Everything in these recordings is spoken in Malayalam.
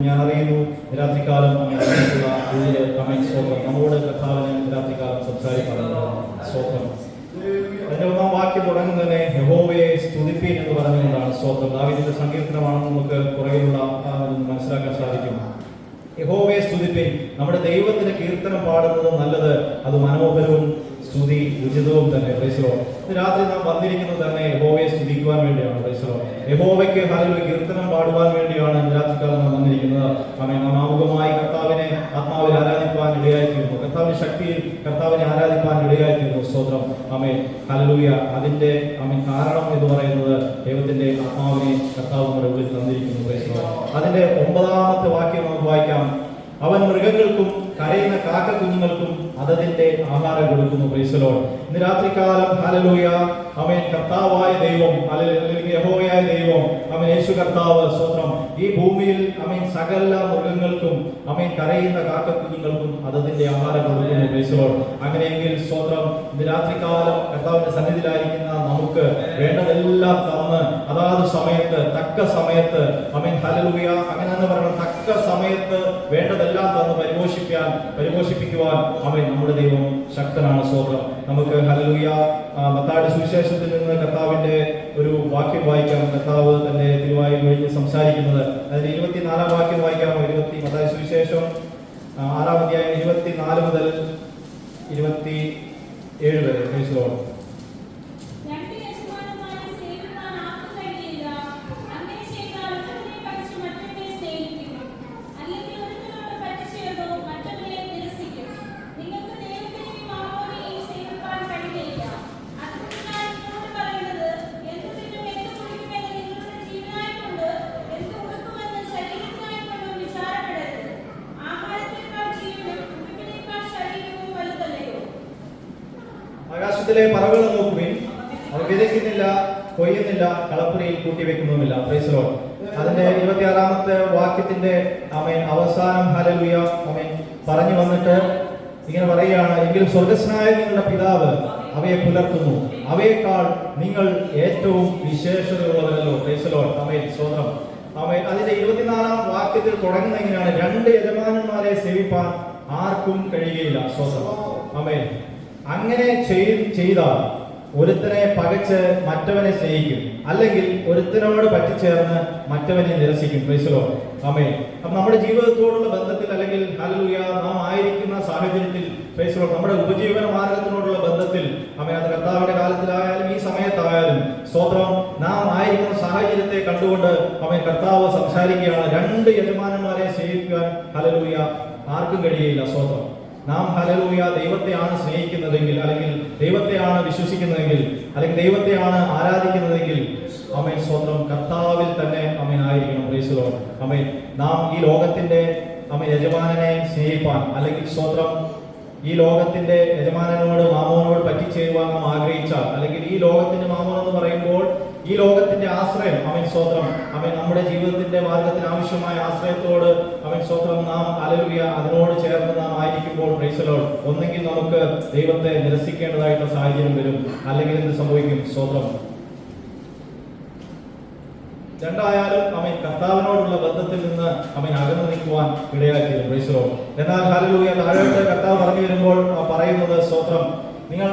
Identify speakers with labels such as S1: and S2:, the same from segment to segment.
S1: ഞാൻ അറിയുന്നു രാത്രികാലം നമ്മോട് കർത്താവിന് രാത്രികാലം സംസാരിക്കാറുണ്ട്. സ്തോത്രം. അതിന്റെ ഒന്നാം വാക്യം തുടങ്ങുന്നതിനെ യഹോവയെ സ്തുതിപ്പീൻ എന്ന് പറഞ്ഞുകൊണ്ടാണ്. സ്തോത്രം. ദാവീദിന്റെ സങ്കീർത്തനമാണെന്ന് നമുക്ക് പുറകിലുള്ള മനസ്സിലാക്കാൻ സാധിക്കും. യഹോവയെ സ്തുതിപ്പീൻ. നമ്മുടെ ദൈവത്തിന്റെ കീർത്തനം പാടുന്നത് നല്ലത്, അത് മനോഹരവും സ്തുതി ഉചിതവും തന്നെ. പ്രൈസലോ. രാത്രി നാം വന്നിരിക്കുന്നത് തന്നെ യഹോവയെ സ്തുതിക്കുവാൻ വേണ്ടിയാണ്. പ്രൈസലോ. യഹോവയ്ക്ക് ഹല്ലേലൂയ കീർത്തനം പാടുവാൻ വേണ്ടിയാണ് രാത്രികാലം നാം വന്നിരിക്കുന്നത്. നാം ആമുഖമായി കർത്താവിനെ ആത്മാവിൽ ആരാധിപ്പാൻ ഇടയായിത്തീരുന്നു. കർത്താവിന്റെ ശക്തിയിൽ കർത്താവിനെ ആരാധിപ്പാൻ ഇടയായിത്തീരുന്നു. സ്തോത്രം. ആമേൻ. ഹല്ലേലൂയ. അതിന്റെ കാരണം എന്ന് പറയുന്നത് ദൈവത്തിന്റെ ആത്മാവിനെ കർത്താവ് നമ്മുടെ ഉള്ളിൽ തന്നിരിക്കുന്നു. പ്രൈസലോ. അതിന്റെ 9-ാമത്തെ വാക്യം നമുക്ക് വായിക്കാം. അവൻ മൃഗങ്ങൾക്കും കരയുന്ന കാക്ക കുഞ്ഞുങ്ങൾക്കും അതതിന്റെ ആഹാരം കൊടുക്കുന്നു. Praise Lord. ഇന്ന് രാത്രികാലം ഹല്ലേലൂയ ആമേൻ കർത്താവായ ദൈവം അല്ലെങ്കിൽ യഹോവയായ ദൈവം ആമേൻ യേശു കർത്താവ് സ്തോത്രം ഈ ഭൂമിയിൽ ആമേൻ സകല മൃഗങ്ങൾക്കും ആമേൻ കരയുന്ന കാക്ക കുഞ്ഞുങ്ങൾക്കും അതതിന്റെ ആഹാരം കൊടുക്കുന്നു. Praise Lord. അങ്ങനെയെങ്കിൽ സ്തോത്രം ഇന്ന് രാത്രികാലം കർത്താവിന്റെ സന്നിധിയിലായിരിക്കുന്ന നമുക്ക് വേണ്ടതെല്ലാം തന്ന് അതാത് സമയത്ത് തക്ക സമയത്ത് ആമേൻ ഹല്ലേലൂയ അങ്ങനെ എന്ന് പറയണം തക്ക സമയത്ത് വേണ്ടതെല്ലാം തന്ന് പരിപോഷിപ്പിക്കുവാൻ ആമേൻ നമ്മുടെ ദൈവം ശക്തനാണ്. സ്തോത്രം. നമുക്ക് ഹല്ലേലൂയ മത്തായിയുടെ സുവിശേഷത്തിൽ നിന്ന് കർത്താവിന്റെ ഒരു വാക്യം വായിക്കാം. കർത്താവ് തന്നെ തിരുവായിൽ കഴിഞ്ഞ് സംസാരിക്കുന്നത് അതിന്റെ 24-ാം വാക്യം വായിക്കാമോ? മത്തായി സുവിശേഷം 6-ാം അധ്യായം 24 മുതൽ 27 വരെ. Praise Lord. ആകാശത്തിലെ പറവകൾ നോക്കുവിൻ, അവർ വിതയ്ക്കുന്നില്ല, കൊയ്യുന്നില്ല, കളപ്പുരയിൽ കൂട്ടിവെക്കുന്നുമില്ല. Price Lord. അതിന്റെ 26-ാമത്തെ വാക്യത്തിന്റെ ആമേൻ അവസാനം ഹല്ലേലൂയ ആമേൻ പറഞ്ഞു വന്നിട്ട് ഇങ്ങനെ പറയുകയാണ്, എങ്കിലും സ്വർഗ്ഗസ്ഥനായ നിങ്ങളുടെ പിതാവ് അവയെ പുലർത്തുന്നു, അവയേക്കാൾ നിങ്ങൾ ഏറ്റവും വിശേഷതയുള്ളവരല്ലോ. Price Lord. ആമേൻ. സ്തോത്രം. ആമേൻ. അതിന്റെ 24-ാം വാക്യത്തിൽ തുടങ്ങുന്ന എങ്ങനെയാണ്? 2 യജമാനന്മാരെ സേവിപ്പാൻ ആർക്കും കഴിയുകയില്ല. സ്തോത്രം. ആമേൻ. അങ്ങനെ ചെയ്താൽ ഒരുത്തനെ പകച്ച് മറ്റവനെ സ്നേഹിക്കും, അല്ലെങ്കിൽ ഒരുത്തനോട് പറ്റിച്ചേർന്ന് മറ്റവനെ നിരസിക്കും. Price Lord. ആമേൻ. അപ്പൊ നമ്മുടെ ജീവിതത്തോടുള്ള ബന്ധത്തിൽ അല്ലെങ്കിൽ ഹല്ലേലൂയ നാം ആയിരിക്കുന്ന സാഹചര്യത്തിൽ പ്രൈസ് ലോർഡ് നമ്മുടെ ഉപജീവന മാർഗത്തിനോടുള്ള ബന്ധത്തിൽ ആമേൻ അത് കർത്താവിന്റെ കാലത്തിലായാലും ഈ സമയത്തായാലും സ്തോത്രം നാം ആയിരിക്കുന്ന സാഹചര്യത്തെ കണ്ടുകൊണ്ട് ആമേൻ കർത്താവ് സംസാരിക്കുകയാണ്. 2 യജമാനന്മാരെ സേവിക്കാൻ ഹല്ലേലൂയ ആർക്കും കഴിയില്ല. സ്തോത്രം. നാം ഹല്ലേലൂയ ദൈവത്തെയാണ് സ്നേഹിക്കുന്നതെങ്കിൽ അല്ലെങ്കിൽ ദൈവത്തെയാണ് വിശ്വസിക്കുന്നതെങ്കിൽ അല്ലെങ്കിൽ ദൈവത്തെയാണ് ആരാധിക്കുന്നതെങ്കിൽ ആമേൻ സ്തോത്രം കർത്താവിൽ തന്നെ ആമേൻ ആയിരിക്കണം. Praise Lord. ആമേൻ. നാം ഈ ലോകത്തിന്റെ ആമേൻ യജമാനനെ സ്നേഹിപ്പാൻ അല്ലെങ്കിൽ സ്തോത്രം ഈ ലോകത്തിന്റെ യജമാനനോട് മാമോനോട് പറ്റിച്ചേരുവാൻ നാം ആഗ്രഹിച്ചാൽ അല്ലെങ്കിൽ ഈ ലോകത്തിന്റെ മാമോൻ എന്ന് പറയുമ്പോൾ ഈ ലോകത്തിന്റെ ആശ്രയം ആമേൻ സ്തോത്രം ആമേൻ നമ്മുടെ ജീവിതത്തിന്റെ മാർഗത്തിന് ആവശ്യമായ ആശ്രയത്തോട് ആമേൻ സ്തോത്രം നാം ഹല്ലേലൂയ അതിനോട് ചേർന്ന് നാം ആയിരിക്കുമ്പോൾ പ്രൈസ് ലോർഡ് ഒന്നെങ്കിൽ നമുക്ക് ദൈവത്തെ നിരസിക്കേണ്ടതായിട്ടുള്ള സാഹചര്യം വരും, അല്ലെങ്കിൽ എന്ത് സംഭവിക്കും? സ്തോത്രം. രണ്ടായാലും ആമേൻ കർത്താവിനോടുള്ള ബന്ധത്തിൽ നിന്ന് ആമേൻ അകന്നു നിൽക്കുവാൻ ഇടയായിത്തീരും. Praise Lord. എന്നാൽ ഹല്ലേലൂയ താഴോട്ട് കർത്താവ് പറഞ്ഞു വരുമ്പോൾ പറയുന്നത് സ്തോത്രം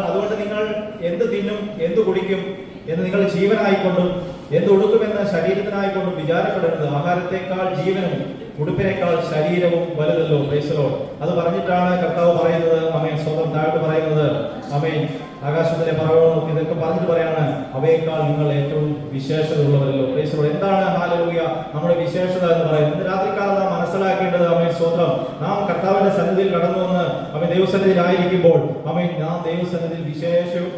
S1: അതുകൊണ്ട് നിങ്ങൾ എന്ത് തിന്നും എന്ത് കുടിക്കും എന്ന് നിങ്ങൾ ജീവനായിക്കൊണ്ടും എന്ത് ഉടുക്കുമെന്ന് ശരീരത്തിനായിക്കൊണ്ടും വിചാരപ്പെടരുത്. ആഹാരത്തെക്കാൾ ജീവനും ഉടുപ്പിനേക്കാൾ ശരീരവും വലുതല്ലോ. Price Lord. അത് പറഞ്ഞിട്ടാണ് കർത്താവ് പറയുന്നത് ആമേൻ സ്തോത്രം താഴോട്ട് പറയുന്നത് ആമേൻ ആകാശത്തിലെ പറവകൾ നോക്കി ഇതൊക്കെ പറഞ്ഞിട്ട് പറയാണ് അവയേക്കാൾ നിങ്ങൾ ഏറ്റവും വിശേഷത ഉള്ളവരല്ലോ. Praise Lord. എന്താണ് ഹല്ലേലൂയ നമ്മുടെ വിശേഷത എന്ന് പറയുന്നത്? ഇന്ന് രാത്രികാലം നാം മനസ്സിലാക്കേണ്ടത് ആമേൻ സ്തോത്രം നാം കർത്താവിന്റെ സന്നിധിയിൽ കടന്നു വന്ന് ആമേൻ ദൈവസന്നിധിയിലായിരിക്കുമ്പോൾ ആമേൻ നാം ദൈവസന്നിധിയിൽ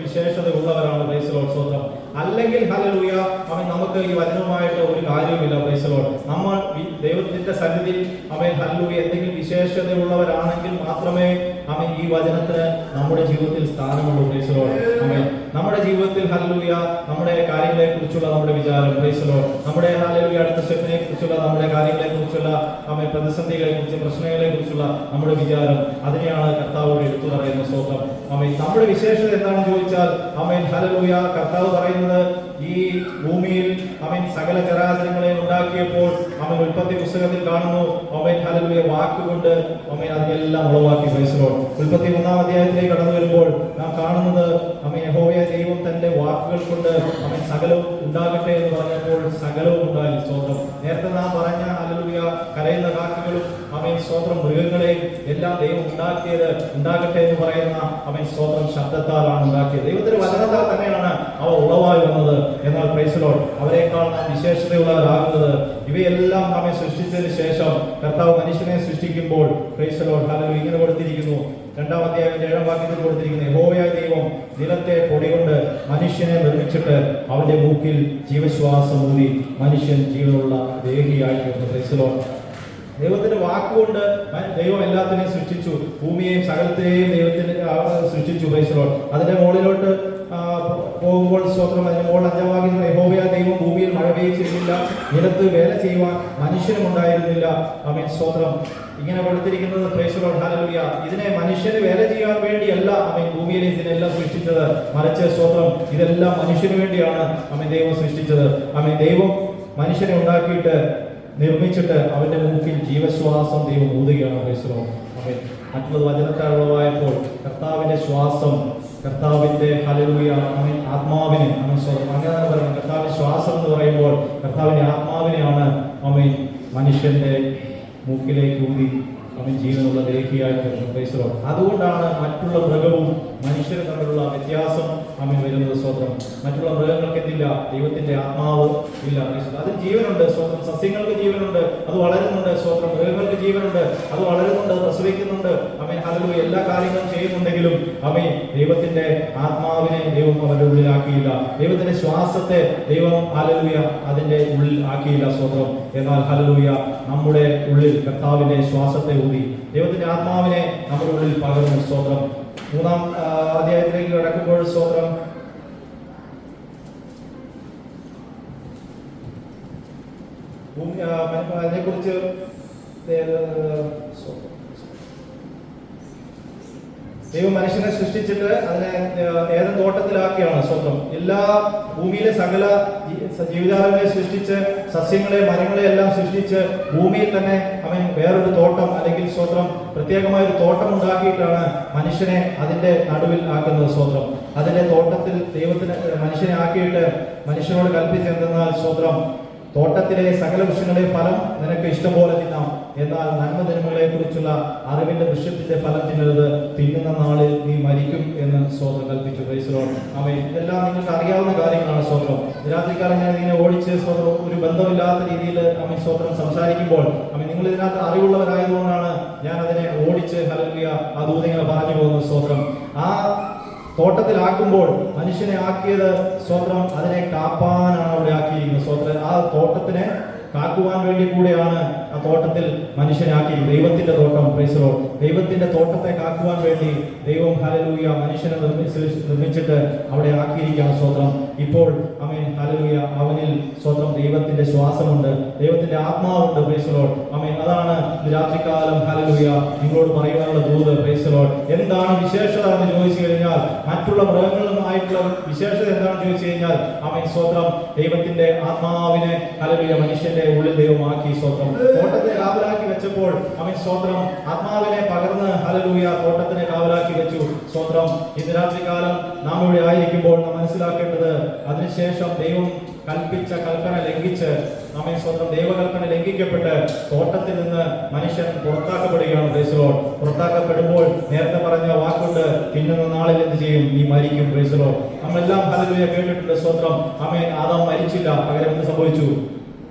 S1: വിശേഷത ഉള്ളവരാണ്. Praise Lord. സ്തോത്രം. അല്ലെങ്കിൽ ഹല്ലേലൂയ ആമേൻ നമുക്ക് ഈ വചനവുമായിട്ട് ഒരു കാര്യവുമില്ല. Praise Lord. നമ്മൾ ദൈവത്തിന്റെ സന്നിധിയിൽ ആമേൻ ഹല്ലേലൂയ എന്തെങ്കിലും വിശേഷതയുള്ളവരാണെങ്കിൽ മാത്രമേ ആമേൻ ഈ വചനത്തിന് നമ്മുടെ ജീവിതത്തിൽ സ്ഥാനമുള്ളൂ. Price Lord. ആമേൻ. നമ്മുടെ ജീവിതത്തിൽ ഹല്ലേലൂയ നമ്മുടെ കാര്യങ്ങളെ കുറിച്ചുള്ള നമ്മുടെ വിചാരം പ്രൈസ് ലോർഡ് നമ്മുടെ ഹല്ലേലൂയ അടുത്ത സ്റ്റെപ്പിനെ കുറിച്ചുള്ള നമ്മുടെ കാര്യങ്ങളെ കുറിച്ചുള്ള ആമേൻ പ്രതിസന്ധികളെ കുറിച്ച് പ്രശ്നങ്ങളെ കുറിച്ചുള്ള നമ്മുടെ വിചാരം അതിനെയാണ് കർത്താവോട് എടുത്തു പറയുന്ന സ്തോത്രം. ആമേൻ. നമ്മുടെ വിശേഷത എന്താണെന്ന് ചോദിച്ചാൽ ആമേൻ ഹല്ലേലൂയ കർത്താവ് പറയുന്നത് ഈ ഭൂമിയിൽ ആമേൻ സകല ചരാചരങ്ങളെ ഉണ്ടാക്കിയപ്പോൾ അവൻ ഉൽപ്പത്തി പുസ്തകത്തിൽ കാണുന്നു. അവൻ ഹല്ലേലൂയ വാക്കുകൊണ്ട് അവൻ അതിനെല്ലാം ഉളവാക്കി. Praise Lord. ഉൽപ്പത്തി 1-ാം അധ്യായത്തിലേക്ക് കടന്നു വരുമ്പോൾ നാം കാണുന്നത് അവൻ യഹോവയായ ദൈവം തന്റെ വാക്കുകൾ കൊണ്ട് അവൻ സകലവും ഉണ്ടാകട്ടെ എന്ന് പറഞ്ഞപ്പോൾ സകലവും ഉണ്ടായി. സ്തോത്രം. നേരത്തെ നാം പറഞ്ഞ ഹല്ലേലൂയ കരയുന്ന കാക്കകളും അവൻ സ്തോത്രം മൃഗങ്ങളെയും എല്ലാം ദൈവം ഉണ്ടാകട്ടെ എന്ന് പറയുന്ന അവൻ സ്തോത്രം ശബ്ദത്താലാണ് ഉണ്ടാക്കിയത്. ദൈവത്തിന്റെ വചനത്താൽ തന്നെയാണ് അവ ഉളവായി വന്നത്. എന്നാൽ പ്രൈസ് ലോർഡ് അവരെക്കാൾ നാം വിശേഷതയുള്ളവരാകുന്നത് ഇവയെല്ലാം നമ്മെ സൃഷ്ടിച്ചതിന് ശേഷം കർത്താവ് മനുഷ്യനെ സൃഷ്ടിക്കുമ്പോൾ പ്രൈസ് ലോർഡ് ഹല്ലേലൂയ ഇങ്ങനെ കൊടുത്തിരിക്കുന്നു. 2-ാം അധ്യായത്തിന്റെ 7-ാം വാക്യത്തിൽ കൊടുത്തിരിക്കുന്നു, യഹോവയായ ദൈവം നിലത്തെ പൊടി കൊണ്ട് മനുഷ്യനെ നിർമ്മിച്ചിട്ട് അവന്റെ മൂക്കിൽ ജീവശ്വാസം ഊതി മനുഷ്യൻ ജീവനുള്ള ദേഹിയായി തീർന്നു. Praise Lord. ദൈവത്തിന്റെ വാക്കുകൊണ്ട് ദൈവം എല്ലാത്തിനെയും സൃഷ്ടിച്ചു. ഭൂമിയെയും സകലത്തെയും ദൈവത്തിന് സൃഷ്ടിച്ചു. Praise Lord. അതിന്റെ മുകളിലോട്ട് പോകുമ്പോൾ സ്തോത്രം അതിന്റെ മുകളിൽ 5-ാം വാക്യം, യഹോവയായ ദൈവം ഭൂമിയിൽ മഴ പെയ്യിച്ചിരുന്നില്ല, നിലത്ത് വേല ചെയ്യുവാൻ മനുഷ്യനും ഉണ്ടായിരുന്നില്ല. ആമേൻ. സ്തോത്രം. ഇങ്ങനെ കൊടുത്തിരിക്കുന്നത് പ്രൈസ് ലോർഡ് ഹല്ലേലൂയ ഇതിനെ മനുഷ്യന് വേല ചെയ്യാൻ വേണ്ടിയല്ല അവൻ ഭൂമിയിൽ ഇതിനെല്ലാം സൃഷ്ടിച്ചത്. മറിച്ച് സ്തോത്രം ഇതെല്ലാം മനുഷ്യന് വേണ്ടിയാണ് അവൻ ദൈവം സൃഷ്ടിച്ചത്. അവൻ ദൈവം മനുഷ്യനെ ഉണ്ടാക്കിയിട്ട് നിർമ്മിച്ചിട്ട് അവന്റെ മൂക്കിൽ ജീവശ്വാസം ദൈവം ഊതുകയാണ്. Praise Lord. അവൻ മറ്റുള്ളത് വചനത്താൽ ഉളവായപ്പോൾ കർത്താവിന്റെ ശ്വാസം, കർത്താവിന്റെ ഹല്ലേലൂയ അവൻ ആത്മാവിനെ അവൻ സ്വന്തം അങ്ങനെ തന്നെ പറയണം. കർത്താവിന്റെ ശ്വാസം എന്ന് പറയുമ്പോൾ കർത്താവിന്റെ ആത്മാവിനെയാണ് അവൻ മനുഷ്യന്റെ മൂക്കിലേക്ക് ഊതി അവൻ ജീവനുള്ള ദേഹിയായി തീർന്നു. Praise Lord. അതുകൊണ്ടാണ് മറ്റുള്ള മൃഗവും മനുഷ്യരും തമ്മിലുള്ള വ്യത്യാസം അവൻ വരുന്നത്. സ്വന്തം മറ്റുള്ള മൃഗങ്ങൾക്ക് എന്തില്ല? ദൈവത്തിന്റെ ആത്മാവ് ഇല്ല. അതിന് ജീവനുണ്ട്. സ്വന്തം സസ്യങ്ങൾക്ക് ജീവനുണ്ട്, അത് വളരുന്നുണ്ട്. സ്വന്തം മൃഗങ്ങൾക്ക് ജീവനുണ്ട്, അത് വളരുന്നുണ്ട്, പ്രസവിക്കുന്നുണ്ട്. അവൻ ഹല്ലേലൂയ എല്ലാ കാര്യങ്ങളും ചെയ്യുന്നുണ്ടെങ്കിലും അവൻ ദൈവത്തിന്റെ ആത്മാവിനെ ദൈവം അവരുടെ ഉള്ളിലാക്കിയില്ല. ദൈവത്തിന്റെ ശ്വാസത്തെ ദൈവം ഹല്ലേലൂയ അതിന്റെ ഉള്ളിൽ ആക്കിയില്ല. സ്വന്തം. എന്നാൽ ഹല്ലേലൂയ നമ്മുടെ ഉള്ളിൽ കർത്താവിന്റെ ശ്വാസത്തെ ഊതി ദൈവത്തിന്റെ ആത്മാവിനെ നമ്മുടെ ഉള്ളിൽ പകർന്നു. സ്തോത്രം. 3-ാം അധ്യായത്തിലേക്ക് കടക്കുമ്പോൾ സ്തോത്രം അതിനെക്കുറിച്ച് ദൈവം മനുഷ്യനെ സൃഷ്ടിച്ചിട്ട് അതിനെ ഏതൻ തോട്ടത്തിലാക്കിയാണ്. സ്വന്തം എല്ലാ ഭൂമിയിലെ സകല ജീവജാലങ്ങളെ സൃഷ്ടിച്ച് സസ്യങ്ങളെ മരങ്ങളെ എല്ലാം സൃഷ്ടിച്ച് ഭൂമിയിൽ തന്നെ അവൻ വേറൊരു തോട്ടം അല്ലെങ്കിൽ സ്വന്തം പ്രത്യേകമായ ഒരു തോട്ടം ഉണ്ടാക്കിയിട്ടാണ് മനുഷ്യനെ അതിന്റെ നടുവിൽ ആക്കുന്നത്. സ്വന്തം അതിന്റെ തോട്ടത്തിൽ ദൈവത്തിന് മനുഷ്യനെ ആക്കിയിട്ട് മനുഷ്യനോട് കൽപ്പിച്ചെന്തെന്നാൽ സ്വന്തം തോട്ടത്തിലെ സകല വൃക്ഷങ്ങളുടെ ഫലം നിനക്ക് ഇഷ്ടം പോലെ തിന്നാം, എന്നാൽ നന്മ തിന്മകളെ കുറിച്ചുള്ള അറിവിന്റെ വൃക്ഷത്തിന്റെ ഫലം തിന്നരുത്, തിന്നുന്ന നാളിൽ നീ മരിക്കും എന്ന് സ്വന്തം കൽപ്പിച്ചു. Praise Lord. ആമേൻ. ഇതെല്ലാം നിങ്ങൾക്ക് അറിയാവുന്ന കാര്യങ്ങളാണ്. സ്വന്തം രാത്രിക്കാലം ഞാൻ ഇങ്ങനെ ഓടിച്ച് സ്വന്തം ഒരു ബന്ധമില്ലാത്ത രീതിയിൽ അമ്മ സ്വന്തം സംസാരിക്കുമ്പോൾ അമ്മ നിങ്ങൾ ഇതിനകത്ത് അറിവുള്ളവരായതുകൊണ്ടാണ് ഞാൻ അതിനെ ഓടിച്ച് ഹല്ലേലൂയ ആ ദൂതിങ്ങനെ പറഞ്ഞു പോകുന്നത്. സ്വന്തം ആ തോട്ടത്തിലാക്കുമ്പോൾ മനുഷ്യനെ ആക്കിയത് സ്വന്തം അതിനെ കാപ്പാനാണ് അവിടെ ആക്കിയിരിക്കുന്നത്. സ്വന്തം ആ തോട്ടത്തിനെ കാക്കുവാൻ വേണ്ടി കൂടെയാണ് ആ തോട്ടത്തിൽ മനുഷ്യനെ ആക്കിയിരിക്കുന്നത്. ദൈവത്തിന്റെ തോട്ടം. Praise Lord. ദൈവത്തിന്റെ തോട്ടത്തെ കാക്കുവാൻ വേണ്ടി ദൈവം ഹല്ലേലൂയ മനുഷ്യനെ നിർമ്മിച്ചിട്ട് അവിടെ ആക്കിയിരിക്കുകയാണ്. സ്വന്തം ഇപ്പോൾ ആമേൻ ഹല്ലേലൂയ അവനിൽ സ്വന്തം ദൈവത്തിന്റെ ശ്വാസമുണ്ട്, ദൈവത്തിന്റെ ആത്മാവുണ്ട്. Price Lord. ആമേൻ. അതാണ് രാത്രികാലം ഹല്ലേലൂയ നിങ്ങളോട് പറയുവാനുള്ള ദൂത്. Praise Lord. എന്താണ് വിശേഷത എന്ന് ചോദിച്ചു കഴിഞ്ഞാൽ മറ്റുള്ള മൃഗങ്ങളുമായിട്ടുള്ള വിശേഷത എന്താണെന്ന് ചോദിച്ചു കഴിഞ്ഞാൽ ആമേൻ സ്വന്തം ദൈവത്തിന്റെ ആത്മാവിനെ ഹല്ലേലൂയ മനുഷ്യന്റെ ഉള്ളിൽ ദൈവമാക്കി. സ്വന്തം തോട്ടത്തെ കാവലാക്കി വെച്ചപ്പോൾ അവൻ സ്വന്തം ആത്മാവിനെ പകർന്ന് ഹല്ലേലൂയ തോട്ടത്തിനെ കാവലാക്കി വെച്ചു. സ്വന്തം ഇന്ന് രാത്രികാലം നാം ഇവിടെ ആയിരിക്കുമ്പോൾ നാം മനസ്സിലാക്കേണ്ടത് അതിനുശേഷം ദൈവം കൽപ്പിച്ച കൽപ്പന ലംഘിച്ച് നമ്മെ സ്വന്തം ദൈവകൽപ്പന ലംഘിക്കപ്പെട്ട് തോട്ടത്തിൽ നിന്ന് മനുഷ്യൻ പുറത്താക്കപ്പെടുകയാണ്. Praise Lord. പുറത്താക്കപ്പെടുമ്പോൾ നേരത്തെ പറഞ്ഞ വാക്കുണ്ട്, തിന്നുന്ന നാളിൽ എന്ത് ചെയ്യും? നീ മരിക്കും. Praise Lord. നമ്മളെല്ലാം ഹല്ലേലൂയ കേട്ടിട്ടുണ്ട്. സ്വന്തം ആമേൻ. ആദാം മരിച്ചില്ല, പകരം എന്ത് സംഭവിച്ചു?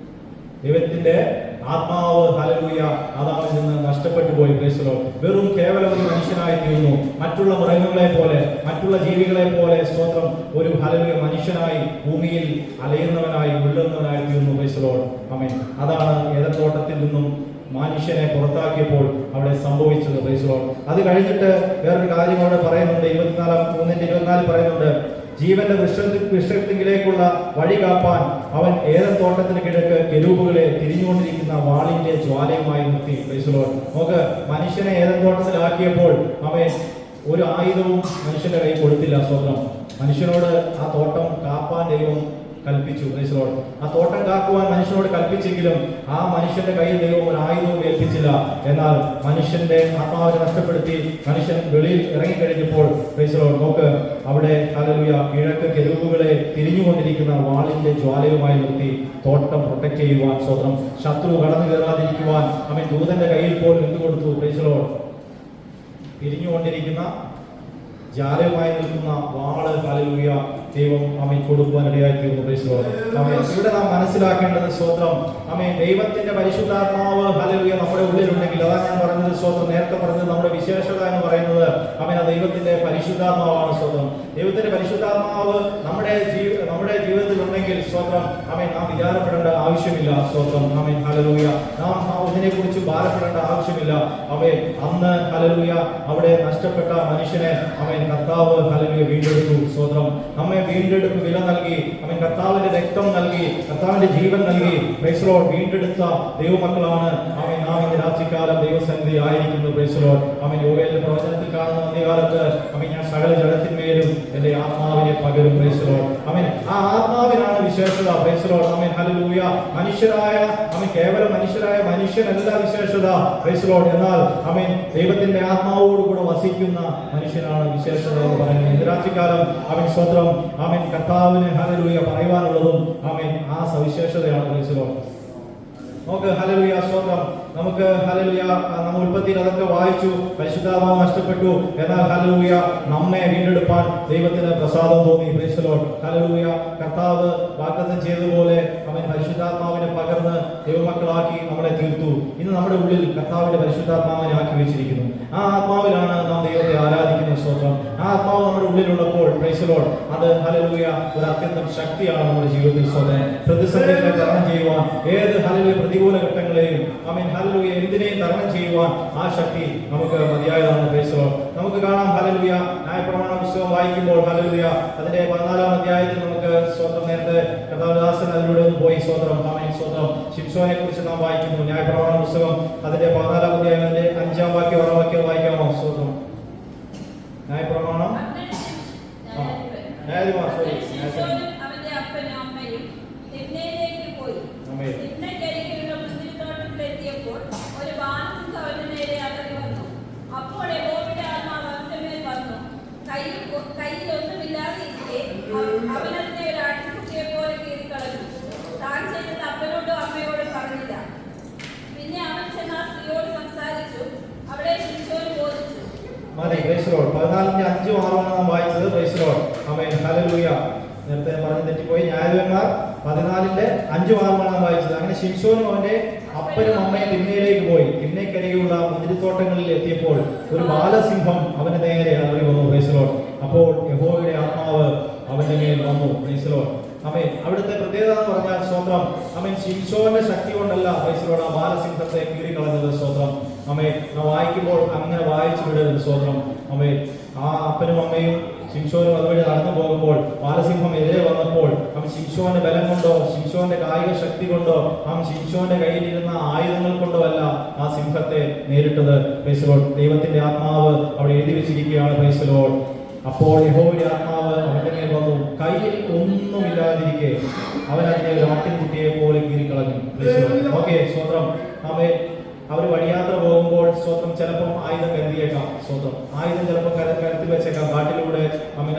S1: ദൈവത്തിന്റെ ആത്മാവ് ഹല്ലേലൂയ ആദാമിൽ നിന്ന് നഷ്ടപ്പെട്ടു പോയി. Praise Lord. വെറും കേവലം ഒരു മനുഷ്യനായി തീർന്നു. മറ്റുള്ള മൃഗങ്ങളെ പോലെ മറ്റുള്ള ജീവികളെ പോലെ സ്തോത്രം ഒരു ഹല്ലേലൂയ മനുഷ്യനായി ഭൂമിയിൽ അലയുന്നവനായി ഉള്ളുന്നവനായി തീർന്നു. Praise Lord. ആമേൻ. അതാണ് ഏദൻ തോട്ടത്തിൽ നിന്നും മനുഷ്യനെ പുറത്താക്കിയപ്പോൾ അവിടെ സംഭവിച്ചത്. Praise Lord. അത് കഴിഞ്ഞിട്ട് വേറൊരു കാര്യം അവിടെ പറയുന്നുണ്ട്. 24:3-24 പറയുന്നുണ്ട്, ജീവന്റെ വൃക്ഷത്തിലേക്കുള്ള വഴി കാപ്പാൻ അവൻ ഏദൻ തോട്ടത്തിന് കിഴക്ക് കെരൂബുകളെ തിരിഞ്ഞുകൊണ്ടിരിക്കുന്ന വാളിന്റെ ജ്വാലയുമായി നിർത്തി. Praise Lord. നമുക്ക് മനുഷ്യനെ ഏദൻ തോട്ടത്തിലാക്കിയപ്പോൾ അവൻ ഒരു ആയുധവും മനുഷ്യന്റെ കൈ കൊടുത്തില്ല. സ്വന്തം മനുഷ്യനോട് ആ തോട്ടം കാപ്പാൻ ദൈവം കൽപ്പിച്ചു. Price the Lord. ആ തോട്ടം കാക്കുവാൻ മനുഷ്യനോട് കൽപ്പിച്ചെങ്കിലും ആ മനുഷ്യന്റെ കയ്യിൽ ദൈവം ഒരു ആയുധവും ഏൽപ്പിച്ചില്ല. എന്നാൽ മനുഷ്യന്റെ ആത്മാവിനെ നഷ്ടപ്പെടുത്തി മനുഷ്യൻ വെളിയിൽ ഇറങ്ങിക്കഴിഞ്ഞപ്പോൾ പ്രൈസ് ദി ലോർഡ് നോക്ക്, അവിടെ ഹല്ലേലൂയ കിഴക്ക് കെരൂബുകളെ തിരിഞ്ഞുകൊണ്ടിരിക്കുന്ന വാളിന്റെ ജ്വാലയുമായി നിർത്തി തോട്ടം പ്രൊട്ടക്ട് ചെയ്യുവാൻ, സ്വതന്ത്രം ശത്രു കടന്നു കയറാതിരിക്കുവാൻ അവൻ ദൂതന്റെ കയ്യിൽ പോലും എന്തുകൊടുത്തു? Praise the Lord. തിരിഞ്ഞുകൊണ്ടിരിക്കുന്ന ജാലയുമായി നിൽക്കുന്ന വാള് ഹല്ലേലൂയ ദൈവം അവൻ കൊടുക്കുവാൻ ഇടയാക്കിയിരുന്നു. Praise the Lord. ആമേൻ. ഇവിടെ നാം മനസ്സിലാക്കേണ്ടത് സ്വതന്ത്രം ആമേൻ ദൈവത്തിന്റെ പരിശുദ്ധാത്മാവ് ഹല്ലേലൂയ നമ്മുടെ ഉള്ളിലുണ്ടെങ്കിൽ, അതാണ് ഞാൻ പറഞ്ഞത് സ്വതന്ത്രം. നേരത്തെ പറഞ്ഞത് നമ്മുടെ വിശേഷത എന്ന് പറയുന്നത് ആമേൻ ദൈവത്തിന്റെ പരിശുദ്ധാത്മാവാണ് സ്വതന്ത്രം. ദൈവത്തിന്റെ പരിശുദ്ധാത്മാവ് നമ്മുടെ ജീവിതത്തിൽ ഉണ്ടെങ്കിൽ സ്വതന്ത്രം ആമേൻ നാം വിചാരപ്പെടേണ്ട ആവശ്യമില്ല. സ്വതന്ത്രം ആമേൻ ഹല്ലേലൂയ. നാം ഇതിനെക്കുറിച്ച് ഭാരപ്പെടേണ്ട ആവശ്യമില്ല. ആമേൻ അന്ന് ഹല്ലേലൂയ അവിടെ നഷ്ടപ്പെട്ട മനുഷ്യനെ ആമേൻ കർത്താവ് ഹല്ലേലൂയ വീണ്ടെടുത്തു. സ്വതന്ത്രം നമ്മെ വീണ്ടെടുപ്പ് വില നൽകി, അവൻ കർത്താവിന്റെ രക്തം നൽകി, കർത്താവിന്റെ ജീവൻ നൽകി. Praise the Lord. വീണ്ടെടുത്ത ദൈവമക്കളാണ് അവൻ നാം ഇന്ന് രാത്രികാലം ദൈവസന്നിധി ആയിരിക്കുന്നു. Praise the Lord. അവൻ യോവേലിന്റെ പ്രവചനത്തിൽ കാണുന്ന അന്ത്യകാലത്ത് അവൻ ഞാൻ സകല ജഡത്തിന്മേലും എന്റെ ആത്മാവിനെ പകരും. Price the Lord. അവൻ ആ ആത്മാവിനാണ് വിശേഷത. Price the Lord. അവൻ ഹല്ലേലൂയ. അവൻ കേവലം മനുഷ്യരായ മനുഷ്യനല്ല വിശേഷത. Price the Lord. എന്നാൽ അവൻ ദൈവത്തിന്റെ ആത്മാവോടുകൂടെ വസിക്കുന്ന മനുഷ്യനാണ് വിശേഷത എന്ന് പറയുന്നത്. ഇന്ന് രാത്രികാലം അവൻ സ്വതന്ത്രം ആമേൻ കർത്താവിന് ഹല്ലേലൂയ പറയുവാനുള്ളതും ആമേൻ ആ സവിശേഷതയാണ്. Price the Lord. നമുക്ക് ഹല്ലേലൂയ സ്വതന്ത്രം. നമുക്ക് ഹല്ലേലൂയ നമ്മൾ ഉൽപ്പത്തിയിൽ അതൊക്കെ വായിച്ചു. പരിശുദ്ധാത്മാവ് നഷ്ടപ്പെട്ടു. എന്നാൽ ഹല്ലേലൂയ നമ്മെ വീണ്ടെടുപ്പാൻ ദൈവത്തിന് പ്രസാദം തോന്നി. Price the Lord. ഹല്ലേലൂയ. കർത്താവ് വാഗ്ദത്തം ചെയ്തതുപോലെ അവൻ പരിശുദ്ധാത്മാവിനെ പകർന്ന് ദൈവമക്കളാക്കി നമ്മളെ തീർത്തു. ഇന്ന് നമ്മുടെ ഉള്ളിൽ കർത്താവിന്റെ പരിശുദ്ധാത്മാവിനെ ആക്കി വെച്ചിരിക്കുന്നു. ആ ആത്മാവിലാണ് നാം ദൈവത്തെ ആരാധിക്കുന്ന സ്വതന്ത്രം. ആ ആത്മാവ് നമ്മുടെ ഉള്ളിലുള്ളപ്പോൾ പ്രൈസ് ദി ലോർഡ് അത് ഹല്ലേലൂയ ഒരു അത്യന്തം ശക്തിയാണ് നമ്മുടെ ജീവിതത്തിൽ. സ്വതന്ത്രം പ്രതിസന്ധികളെ തരണം ചെയ്യുവാൻ, ഏത് ഹല്ലേലൂയ പ്രതികൂല ഘട്ടങ്ങളെയും ആമേൻ ഹല്ലേലൂയ എന്തിനേയും തരണം ചെയ്യുവാൻ ആ ശക്തി നമുക്ക് മതിയായതാണ്. Price the Lord. നമുക്ക് കാണാം ഹല്ലേലൂയ ന്യായപ്രമാണ പുസ്തകം വായിക്കുമ്പോൾ ഹല്ലേലൂയ അതിന്റെ 14-ാം അധ്യായത്തിൽ നമുക്ക് സ്വതന്ത്രം നേരത്തെ കർത്താവദാസൻ അതിലൂടെ ഒന്ന് പോയി. സ്വതന്ത്രം ആമേൻ സ്വതന്ത്രം ശിംശോനെ കുറിച്ച് നാം വായിക്കുന്നു. ന്യായപ്രമാണ പുസ്തകം അതിന്റെ 14-ാം അധ്യായം അതിന്റെ 5-ാം വാക്യം 6-ാം വാക്യം വായിക്കാമോ? സ്വതന്ത്രം ന്യായപ്രമാണം
S2: അവന്റെ അപ്പനും അമ്മയും തിമ്നയിലേക്ക് പോയി. തിമ്നയ്ക്കരികിലുള്ള മുന്തിരിത്തോട്ടത്തിലെത്തിയപ്പോൾ ഒരു ബാലസിംഹം അവന്റെ നേരെ അകറി വന്നു. അപ്പോൾ യഹോവയുടെ ആത്മാവ് അവന്റെ മേൽ വന്നു. കയ്യിൽ ഒന്നുമില്ലാതിരിക്കെ അവൻ അതിനെ ഒരു ആട്ടിൻകുട്ടിയെ പോലെ കീറിക്കളഞ്ഞു. താൻ ചെയ്തത് അപ്പനോടോ അമ്മയോടോ പറഞ്ഞില്ല. പിന്നെ അവൻ ചെന്ന് ആ സ്ത്രീയോട് സംസാരിച്ചു. അവളെ ശിംശോൻ ബോധിച്ചു.
S1: മതി. Praise the Lord. 14-ന്റെ 5-ഉം 6-ഉം നാം വായിച്ചത്. Praise the Lord. ആമേൻ ഹല്ലേലൂയ. നേരത്തെ പറഞ്ഞു തെറ്റിപ്പോയി. ന്യായാധിപന്മാർ 14-ന്റെ 5-ഉം 6-ഉം നാം വായിച്ചത്. അങ്ങനെ ശിംശോനും അവന്റെ അപ്പനും അമ്മയും തിമ്നയിലേക്ക് പോയി. തിമ്നയ്ക്കരികെയുള്ള മുന്തിരിത്തോട്ടങ്ങളിൽ എത്തിയപ്പോൾ ഒരു ബാലസിംഹം അവന്റെ നേരെ അലറി വന്നു. Praise the Lord. അപ്പോൾ യഹോവയുടെ ആത്മാവ് അവന്റെ മേൽ വന്നു. Praise the Lord. ആമേൻ. അവിടുത്തെ പ്രത്യേകത എന്ന് പറഞ്ഞാൽ സ്വതന്ത്രം ആമേൻ ശിംശോന്റെ ശക്തി കൊണ്ടല്ല പ്രൈസ് ദി ലോർഡ് ആ ബാലസിംഹത്തെ കീറിക്കളഞ്ഞത്. സ്വതന്ത്രം ആമേൻ. നാം വായിക്കുമ്പോൾ അങ്ങനെ വായിച്ചു വിടരുത്. സ്വതന്ത്രം ആമേൻ. ആ അപ്പനും അമ്മയും ശിംശോനും അതുവഴി നടന്നു പോകുമ്പോൾ ബാലസിംഹം എതിരെ വന്നപ്പോൾ അവൻ ശിംശോന്റെ ബലം കൊണ്ടോ ശിംശോന്റെ കായിക ശക്തി കൊണ്ടോ അവൻ ശിംശോന്റെ കയ്യിലിരുന്ന ആയുധങ്ങൾ കൊണ്ടോ അല്ല ആ സിംഹത്തെ നേരിട്ടത്. Price the Lord. ദൈവത്തിന്റെ ആത്മാവ് അവിടെ എഴുതി വെച്ചിരിക്കുകയാണ്. Price the Lord. അപ്പോൾ യഹോവയുടെ ആത്മാവ് അവന്റെ മേൽ വന്നു. കയ്യിൽ ഒന്നുമില്ലാതിരിക്കെ അവൻ അതിനെ ഒരു ആട്ടിൻകുട്ടിയെ പോലെ കീറിക്കളഞ്ഞു. ഓക്കെ സ്വതന്ത്രം. ആമേൻ. അവർ വഴിയാത്ര പോകുമ്പോൾ സ്വന്തം ചിലപ്പം ആയുധം കരുതിയേക്കാം. സ്വന്തം ആയുധം ചിലപ്പോൾ കരുത്തി വെച്ചേക്കാം. കാട്ടിലൂടെ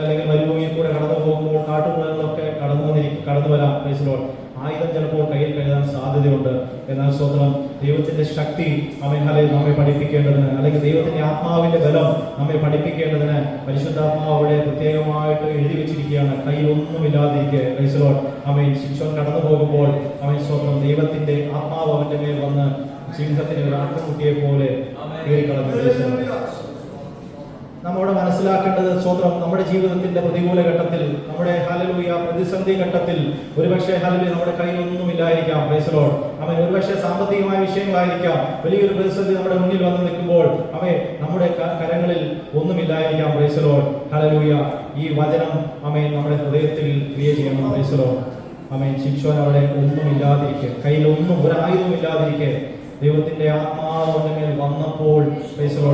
S1: അല്ലെങ്കിൽ മരുഭൂമിയിൽ കൂടെ കടന്നു പോകുമ്പോൾ കാട്ടുമൃഗങ്ങളൊക്കെ കടന്നു വരാം. Price the Lord. ആയുധം ചിലപ്പോൾ കയ്യിൽ കരുതാൻ സാധ്യതയുണ്ട്. എന്നാൽ സ്വതന്ത്രം ദൈവത്തിന്റെ ശക്തി നമ്മെ പഠിപ്പിക്കേണ്ടതിന്, അല്ലെങ്കിൽ ദൈവത്തിന്റെ ആത്മാവിന്റെ ബലം നമ്മെ പഠിപ്പിക്കേണ്ടതിന് പരിശുദ്ധാത്മാവ് അവിടെ പ്രത്യേകമായിട്ട് എഴുതി വെച്ചിരിക്കുകയാണ്. കയ്യിലൊന്നുമില്ലാതിരിക്കെ. Praise the Lord. ആമേൻ. ശിംശോൻ കടന്നു പോകുമ്പോൾ സ്വതന്ത്രം ദൈവത്തിന്റെ ആത്മാവ് അവന്റെ മേൽ വന്ന് സിംഹത്തിന് ഒരു ആട്ടിൻകുട്ടിയെ പോലെ കീറിക്കളഞ്ഞു. നമ്മോട് മനസ്സിലാക്കേണ്ടത് സ്വന്തം നമ്മുടെ ജീവിതത്തിന്റെ പ്രതികൂല ഘട്ടത്തിൽ, നമ്മുടെ ഹല്ലേലൂയ പ്രതിസന്ധി ഘട്ടത്തിൽ ഒരുപക്ഷെ ഹല്ലേലൂയ നമ്മുടെ കയ്യിലൊന്നുമില്ലായിരിക്കാം. Price the Lord. അവൻ ഒരുപക്ഷെ സാമ്പത്തികമായ വിഷയങ്ങളായിരിക്കാം. വലിയൊരു പ്രതിസന്ധി നമ്മുടെ മുന്നിൽ വന്ന് നിൽക്കുമ്പോൾ നമ്മുടെ കരങ്ങളിൽ ഒന്നുമില്ലായിരിക്കാം. Praise the Lord. ഹല്ലേലൂയ. ഈ വചനം നമ്മുടെ ഹൃദയത്തിൽ ക്രിയ ചെയ്യണം. Price the Lord. ശിംശോൻ അവിടെ ഒന്നുമില്ലാതിരിക്കെ, കയ്യിലൊന്നും ഒരു ആയുധവും ഇല്ലാതിരിക്കെ ദൈവത്തിന്റെ ആത്മാവ് ആത്മാവ് അവന്റെ മേൽ വന്നപ്പോൾ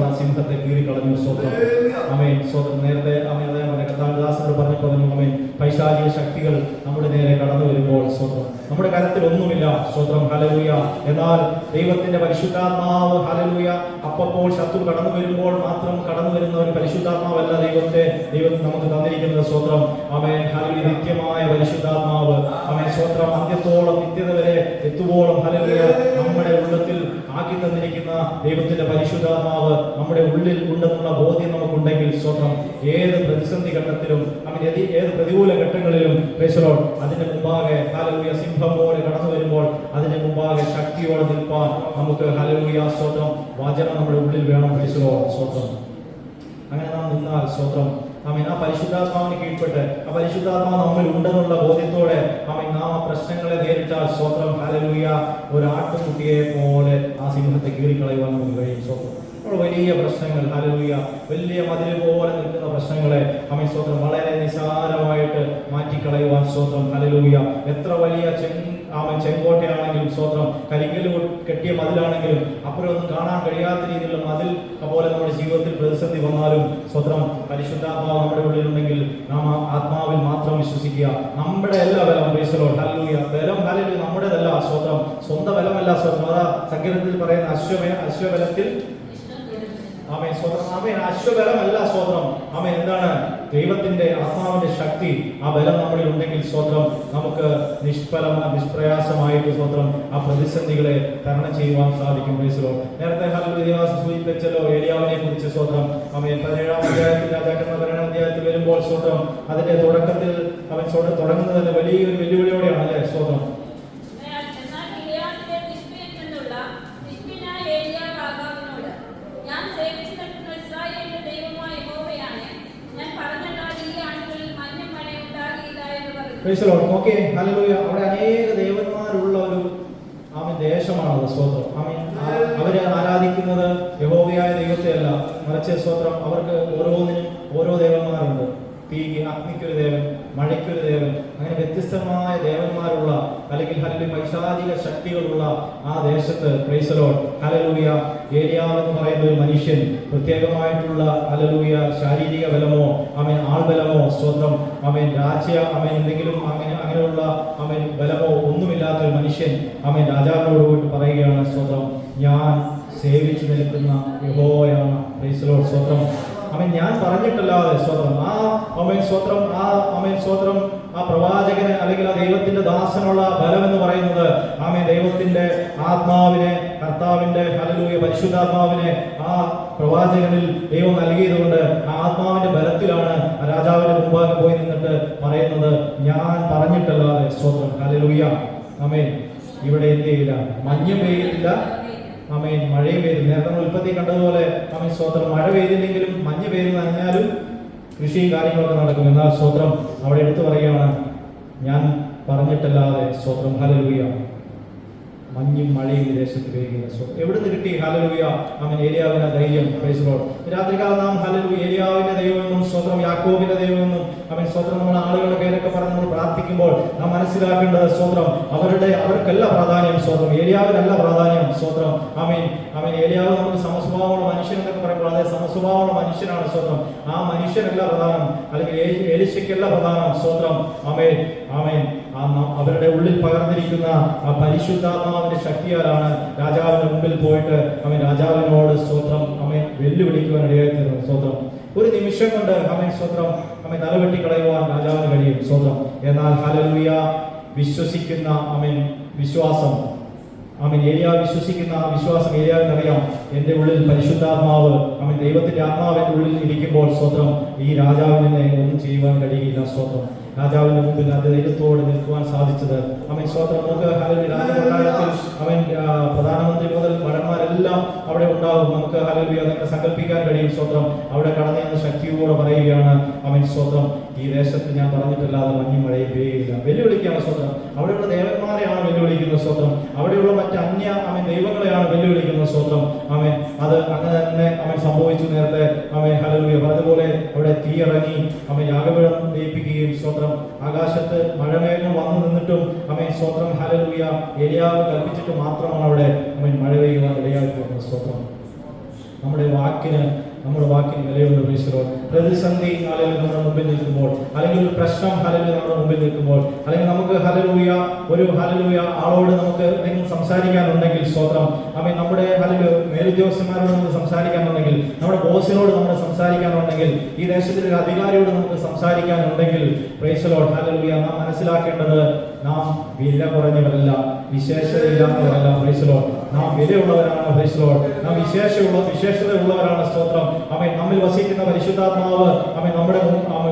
S1: ആ സിംഹത്തെ കീറിക്കളഞ്ഞു. സ്വന്തം ആമേൻ. സ്വന്തം നേരത്തെ ആമേൻ കർത്താവിദാസനോട് പറഞ്ഞപ്പോൾ ആമേൻ പൈശാചിക ശക്തികൾ നമ്മുടെ നേരെ കടന്നു വരുമ്പോൾ സ്വന്തം നമ്മുടെ കരത്തിൽ ഒന്നുമില്ല. സ്വന്തം ഹല്ലേലൂയ. എന്നാൽ ദൈവത്തിന്റെ പരിശുദ്ധാത്മാവ് ഹല്ലേലൂയ അപ്പോൾ ശത്രു കടന്നു വരുമ്പോൾ മാത്രം കടന്നു വരുന്ന ഒരു പരിശുദ്ധാത്മാവല്ല ദൈവം നമുക്ക് തന്നിരിക്കുന്നത്. സ്വത്രം ആമേൻ. ഹല്ലേലൂയ. നിത്യമായ പരിശുദ്ധാത്മാവ് ആമേൻ. സ്വത്രം അന്ത്യത്തോളം നിത്യത വരെ എത്തുവോളം ഹല്ലേലൂയ നമ്മുടെ ഉള്ളത്തിൽ ആക്കി തന്നിരിക്കുന്ന ദൈവത്തിന്റെ പരിശുദ്ധാത്മാവ് നമ്മുടെ ഉള്ളിൽ ഉണ്ടെന്നുള്ള ബോധ്യം നമുക്കുണ്ടെങ്കിൽ സ്വത്രം ഏത് പ്രതിസന്ധി ഘട്ടത്തിലും ഏത് പ്രതികൂല ഘട്ടങ്ങളിലും അതിന്റെ മുമ്പാകെ ഹല്ലേലൂയ സിംഹം പോലെ കടന്നു വരുമ്പോൾ അതിന്റെ മുമ്പാകെ ശക്തിയോടെ നിൽപ്പാൻ നമുക്ക് ഹല്ലേലൂയ സ്വത്രം വചനം നമ്മുടെ ഉള്ളിൽ വേണം. സ്വത്രം അങ്ങനെ നാം നിന്നാൽ സ്വത്രം ആമേൻ ആ പരിശുദ്ധാത്മാവിന് കീഴ്പ്പെട്ട് ആ പരിശുദ്ധാത്മാവ് നമ്മിൽ ഉണ്ടെന്നുള്ള ബോധ്യത്തോടെ ആമേൻ നാം ആ പ്രശ്നങ്ങളെ നേരിട്ടാൽ സ്വത്രം ഹല്ലേലൂയ ഒരു ആട്ടുകുട്ടിയെ പോലെ ആ സിംഹത്തെ കീറിക്കളയുവാൻ നമുക്ക് കഴിയും. സ്വത്രം വലിയ പ്രശ്നങ്ങൾ ഹല്ലേലൂയ വലിയ മതിൽ പോലെ നിൽക്കുന്ന പ്രശ്നങ്ങളെ ആമേൻ സ്വത്രം വളരെ നിസാരമായിട്ട് മാറ്റിക്കളയുവാൻ സ്വത്രം ഹല്ലേലൂയ എത്ര വലിയ ചെങ്കോട്ടയാണെങ്കിലും സ്വത്രം കരിങ്കല് കെട്ടിയ മതിലാണെങ്കിലും അപ്പുറമൊന്നും കാണാൻ കഴിയാത്ത രീതിയിലുള്ള മതിൽ പോലെ നമ്മുടെ ജീവിതത്തിൽ പ്രതിസന്ധി വന്നാലും സ്വത്രം പരിശുദ്ധാത്മാവ് നമ്മുടെ ഉള്ളിലുണ്ടെങ്കിൽ നാം ആത്മാവിൽ മാത്രം വിശ്വസിക്കുക. നമ്മുടെ എല്ലാ ബലം ഹല്ലേലൂയ ബലം ഹല്ലേലൂയ നമ്മുടേതല്ല. സ്വത്രം സ്വന്തം ബലമല്ല. സ്വത്രം അതാ സങ്കീർത്തനത്തിൽ പറയുന്ന അശ്വബലത്തിൽ ആമേൻ സ്വത്രം ആമേൻ അശ്വബലമല്ല. സ്വത്രം ആമേൻ എന്താണ് ദൈവത്തിന്റെ ആത്മാവിന്റെ ശക്തി ആ ബലം നമ്മളിൽ ഉണ്ടെങ്കിൽ സ്വത്രം നമുക്ക് നിഷ്പ്രയാസമായിട്ട് സ്വത്രം ആ പ്രതിസന്ധികളെ തരണം ചെയ്യുവാൻ സാധിക്കും. നേരത്തെ ഹല്ലേലൂയ സൂചിപ്പിച്ചല്ലോ ഏലിയാവിനെ കുറിച്ച്. സ്വത്രം ആമേൻ 17-ാം അധ്യായത്തിൽ രാജാക്കന്മാർ 17-ാം അധ്യായത്തിൽ വരുമ്പോൾ സ്വത്രം അതിന്റെ തുടക്കത്തിൽ അവൻ തുടങ്ങുന്നത് തന്നെ വലിയൊരു വെല്ലുവിളിയോടെയാണ് അല്ലെ. സ്വത്രം ഓക്കെ ഹല്ലേലൂയ. അവിടെ അനേക ദേവന്മാരുള്ള ഒരു ആമേൻ ദേശമാണത്. സ്വത്രം ആമേൻ അവര് ആരാധിക്കുന്നത് യഹോവയായ ദൈവത്തെ അല്ല, മറിച്ച് സ്വത്രം അവർക്ക് ഓരോന്നിനും ഓരോ ദേവന്മാരുണ്ട്. തീക്ക് അഗ്നിക്കൊരു ദേവൻ, മഴയ്ക്കൊരു ദേവൻ, അങ്ങനെ വ്യത്യസ്തമായ ദേവന്മാരുള്ള അല്ലെങ്കിൽ ഹല്ലേലൂയ പൈശാചിക ശക്തികളുള്ള ആ ദേശത്ത് ഹല്ലേലൂയ ഏലിയാവ് എന്ന് പറയുന്ന ഒരു മനുഷ്യൻ പ്രത്യേകമായിട്ടുള്ള ഹല്ലേലൂയ ശാരീരിക ബലമോ ആമേൻ ആൾബലമോ സ്വന്തം ആമേൻ എന്തെങ്കിലും അങ്ങനെയുള്ള ആമേൻ ബലമോ ഒന്നുമില്ലാത്ത ഒരു മനുഷ്യൻ ആമേൻ രാജാവിനോട് പോയിട്ട് പറയുകയാണ് സ്വന്തം ഞാൻ സേവിച്ചു നിൽക്കുന്ന യഹോവയാണ്. സ്വന്തം ആമേൻ ഞാൻ പറഞ്ഞിട്ടല്ലാതെ സ്വത്രം ആ പ്രവാചകന് അല്ലെങ്കിൽ ആ ദൈവത്തിന്റെ ദാസനുള്ള ബലം എന്ന് പറയുന്നത് ആമേൻ ദൈവത്തിന്റെ ആത്മാവിനെ കർത്താവിന്റെ ഹല്ലേലൂയ പരിശുദ്ധാത്മാവിനെ ആ പ്രവാചകനിൽ ദൈവം നൽകിയതുകൊണ്ട് ആ ആത്മാവിന്റെ ബലത്തിലാണ് രാജാവിന്റെ മുമ്പാകെ പോയി നിന്നിട്ട് പറയുന്നത് ഞാൻ പറഞ്ഞിട്ടല്ലാതെ. സ്വത്രം ഹല്ലേലൂയ ആമേൻ. ഇവിടെ എന്ത് ചെയ്യില്ല, മഞ്ഞും പെയ്യുന്നില്ല ആമേൻ മഴയും പെയ്തില്ല. നേരത്തെ നമ്മൾ ഉൽപ്പത്തി കണ്ടതുപോലെ ആമേൻ സ്വത്രം മഴ പെയ്തില്ലെങ്കിലും മഞ്ഞ് പെയ്ത് നനഞ്ഞാലും കൃഷിയും കാര്യങ്ങളൊക്കെ നടക്കും. എന്നാൽ സ്വത്രം അവിടെ എടുത്തു പറയുകയാണ് ഞാൻ പറഞ്ഞിട്ടല്ലാതെ. സ്വത്രം ഹല്ലേലൂയ മഞ്ഞും മഴയും ദേശത്ത് പെയ്യുന്നത് എവിടുന്ന് കിട്ടി? ഹല്ലേലൂയ ആമേൻ ഏലിയാവിന്റെ ധൈര്യം. രാത്രികാലം നാം ഹല്ലേലൂയ ഏലിയാവിന്റെ ദൈവമെന്നും സ്വത്രം യാക്കോബിന്റെ ദൈവമെന്നും ആമേൻ സ്വത്രം നമ്മുടെ ആളുകളുടെ പേരൊക്കെ പറഞ്ഞ് നമ്മൾ പ്രാർത്ഥിക്കുമ്പോൾ നാം മനസ്സിലാക്കേണ്ടത് സ്വത്രം അവർക്കല്ല പ്രാധാന്യം. സ്വത്രം ഏലിയാവിനല്ല പ്രാധാന്യം. സ്വത്രം ആമേൻ ഏലിയാവ് നമുക്ക് സമസ്വഭാവമുള്ള മനുഷ്യൻ എന്നൊക്കെ പറയുമ്പോൾ അതേ സമസ്വഭാവമുള്ള മനുഷ്യനാണ്. സ്വത്രം ആ മനുഷ്യനല്ല പ്രധാനം, അല്ലെങ്കിൽ എലിശയ്ക്കല്ല പ്രധാനം. സ്വത്രം ആമേൻ അവരുടെ ഉള്ളിൽ പകർന്നിരിക്കുന്ന ആ പരിശുദ്ധാത്മാവിന്റെ ശക്തിയാലാണ് രാജാവിന്റെ മുമ്പിൽ പോയിട്ട് രാജാവിനോട് സ്വത്രം വെല്ലുവിളിക്കുവാൻ ഇടയായിത്തീർന്നു. സ്വത്രം ഒരു നിമിഷം കൊണ്ട് സ്വത്രം തലവെട്ടി കളയുവാൻ രാജാവിന് കഴിയും. സ്വത്രം എന്നാൽ ഹല്ലേലൂയ വിശ്വസിക്കുന്ന വിശ്വാസം ഏലിയാവ് വിശ്വസിക്കുന്ന ആ വിശ്വാസം ഏലിയാവിനറിയാം എന്റെ ഉള്ളിൽ പരിശുദ്ധാത്മാവ് ദൈവത്തിന്റെ ആത്മാവ് എന്റെ ഉള്ളിൽ ഇരിക്കുമ്പോൾ സ്വത്രം ഈ രാജാവിനെ ഒന്നും ചെയ്യുവാൻ കഴിയില്ല. സ്വത്രം രാജാവിന്റെ മുമ്പിൽ ധൈര്യത്തോടെ നിൽക്കുവാൻ സാധിച്ചത് സ്വത്രം നമുക്ക് രാജകൊട്ടാരത്തിൽ പ്രധാനമന്ത്രി മുതൽ ഭടന്മാരെല്ലാം അവിടെ ഉണ്ടാകും. നമുക്ക് ഹല്ലേലൂയ അതൊക്കെ സങ്കല്പിക്കാൻ കഴിയും. സ്വത്രം അവിടെ കടന്നു ചെന്ന് ശക്തിയോടെ പറയുകയാണ് സ്വത്രം ഈ ദേശത്ത് ഞാൻ പറഞ്ഞിട്ടില്ലാതെ മഞ്ഞും മഴയും പെയ്യില്ല. വെല്ലുവിളിക്കുകയാണ് സ്വത്രം. അവിടെയുള്ള ദേവന്മാരെയാണ് വെല്ലുവിളിക്കുന്നത്. സ്വത്രം അവിടെയുള്ള മറ്റ് ദൈവങ്ങളെയാണ് വെല്ലുവിളിക്കുന്നത്. സ്വത്രം ആമേൻ അത് അങ്ങനെ തന്നെ ആമേൻ സംഭവിച്ചു. നേരത്തെ ആമേൻ ഹല്ലേലൂയ പറഞ്ഞതുപോലെ അവിടെ തീ ഇറങ്ങി ആമേൻ യാഗപീഠം ദഹിപ്പിക്കുകയും സ്തോത്രം ആകാശത്ത് മഴമേഘം വന്നു നിന്നിട്ടും ആമേൻ സ്തോത്രം ഹല്ലേലൂയ എലിയാവ് കൽപ്പിച്ചിട്ട് മാത്രമാണ് അവിടെ ആമേൻ മഴ പെയ്യുവാൻ ഇടയായി പോകുന്നത്. സ്തോത്രം നമ്മുടെ വാക്കിന് വിലയുണ്ട്. ഈശ്വരോ പ്രതിസന്ധി അല്ലെങ്കിൽ നമ്മുടെ മുമ്പിൽ നിൽക്കുമ്പോൾ, അല്ലെങ്കിൽ ഒരു പ്രശ്നം ഹല്ലേലൂയ നമ്മുടെ മുമ്പിൽ നിൽക്കുമ്പോൾ, അല്ലെങ്കിൽ നമുക്ക് ഹല്ലേലൂയ ആളോട് നമുക്ക് എന്തെങ്കിലും സംസാരിക്കാനുണ്ടെങ്കിൽ സ്തോത്രം ആമേൻ നമ്മുടെ ഹല്ലേലൂയ മേലുദ്യോഗസ്ഥന്മാരോട് നമുക്ക് സംസാരിക്കാനുണ്ടെങ്കിൽ, നമ്മുടെ ബോസിനോട് നമുക്ക് സംസാരിക്കാനുണ്ടെങ്കിൽ, ഈ ദേശത്തിലെ ഒരു അധികാരിയോട് നമുക്ക് സംസാരിക്കാനുണ്ടെങ്കിൽ പ്രൈസ് ദി ലോർഡ് ഹല്ലേലൂയ നാം മനസ്സിലാക്കേണ്ടത് നാം വില കുറഞ്ഞവരല്ല, വിശേഷതയില്ലാത്തവരല്ല. പ്രൈസ് ദി ലോർഡ് നാം വിലയുള്ളവരാണ്. പ്രൈസ് ദി ലോർഡ് നാം വിശേഷതയുള്ളവരാണ്. സ്തോത്രം ആമേൻ നമ്മിൽ വസിക്കുന്ന പരിശുദ്ധാത്മാവ് ആമേൻ നമ്മുടെ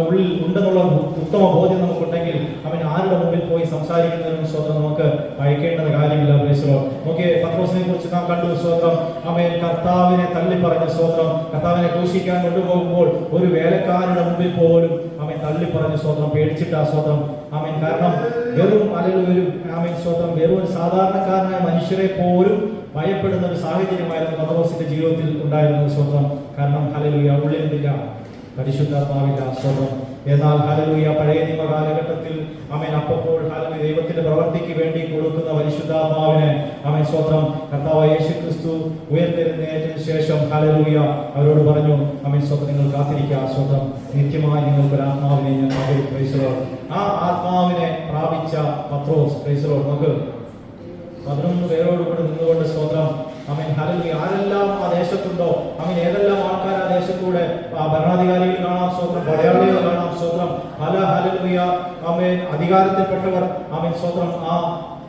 S1: ഉള്ളിൽ ഉണ്ടെന്നുള്ള ഉത്തമ ബോധ്യം നമുക്കുണ്ടെങ്കിൽ ആമേൻ ആരുടെ മുമ്പിൽ പോയി സംസാരിക്കുന്നതിനും സ്തോത്രം നമുക്ക് ഭയക്കേണ്ട കാര്യമില്ല. പ്രൈസ് ദി ലോർഡ് നോക്കിയേ പത്രോസിനെ കുറിച്ച് നാം കണ്ടു. സ്തോത്രം ആമേൻ കർത്താവിനെ തള്ളി പറഞ്ഞ സ്തോത്രം കർത്താവിനെ ക്രൂശിക്കാൻ കൊണ്ടുപോകുമ്പോൾ ഒരു വേലക്കാരുടെ മുമ്പിൽ പോലും ആമേൻ തള്ളി പറഞ്ഞ സ്തോത്രം പേടിച്ചിട്ടാ സ്തോത്രം ആമേൻ കാരണം വെറും ഒരു ആമേൻ സ്തോത്രം വെറും ഒരു സാധാരണക്കാരനായ മനുഷ്യരെ പോലും ഭയപ്പെടുന്ന ഒരു സാഹചര്യമായിരുന്നു പത്രോസിന്റെ ജീവിതത്തിൽ ഉണ്ടായിരുന്നത്. സ്തോത്രം കാരണം ഹല്ലേലൂയ ഉള്ളിലില്ല, പരിശുദ്ധാത്മാവില്ല. സ്തോത്രം എന്നാൽ ഹല്ലേലൂയ പഴയ നിയമ കാലഘട്ടത്തിൽ ആമേൻ അപ്പോൾ ഹല്ലേലൂയ ദൈവത്തിന്റെ പ്രവൃത്തിക്ക് വേണ്ടി കൊടുക്കുന്ന പരിശുദ്ധാത്മാവിനെ ആമേൻ സ്തോത്രം കർത്താവ് യേശുക്രിസ്തു ഉയർത്തെഴുന്നേറ്റതിനു ശേഷം ഹല്ലേലൂയ അവരോട് പറഞ്ഞു ആമേൻ സ്തോത്രം നിങ്ങൾ കാത്തിരിക്കുക. സ്തോത്രം നിത്യമായി നിങ്ങൾക്ക് ഒരു ആത്മാവിനെ ഞാൻ പകരും. പ്രൈസ് ദി ലോർഡ് ആ ആത്മാവിനെ പ്രാപിച്ച പത്രോസ് പ്രൈസ് ദി ലോർഡ് നമുക്ക് 11 പേരോടുകൂടി നിന്നുകൊണ്ട് സ്തോത്രം ആമേൻ ഹല്ലേലൂയ ആരെല്ലാം ആ ദേശത്തുണ്ടോ ആമേൻ ഏതെല്ലാം ആൾക്കാർ ആ ദേശത്തൂടെ ഭരണാധികാരികൾ കാണാം സ്തോത്രം, പടയാളികൾ കാണാം സ്തോത്രം, പല ഹല്ലേലൂയ ആമേൻ അധികാരത്തിൽപ്പെട്ടവർ ആമേൻ സ്തോത്രം ആ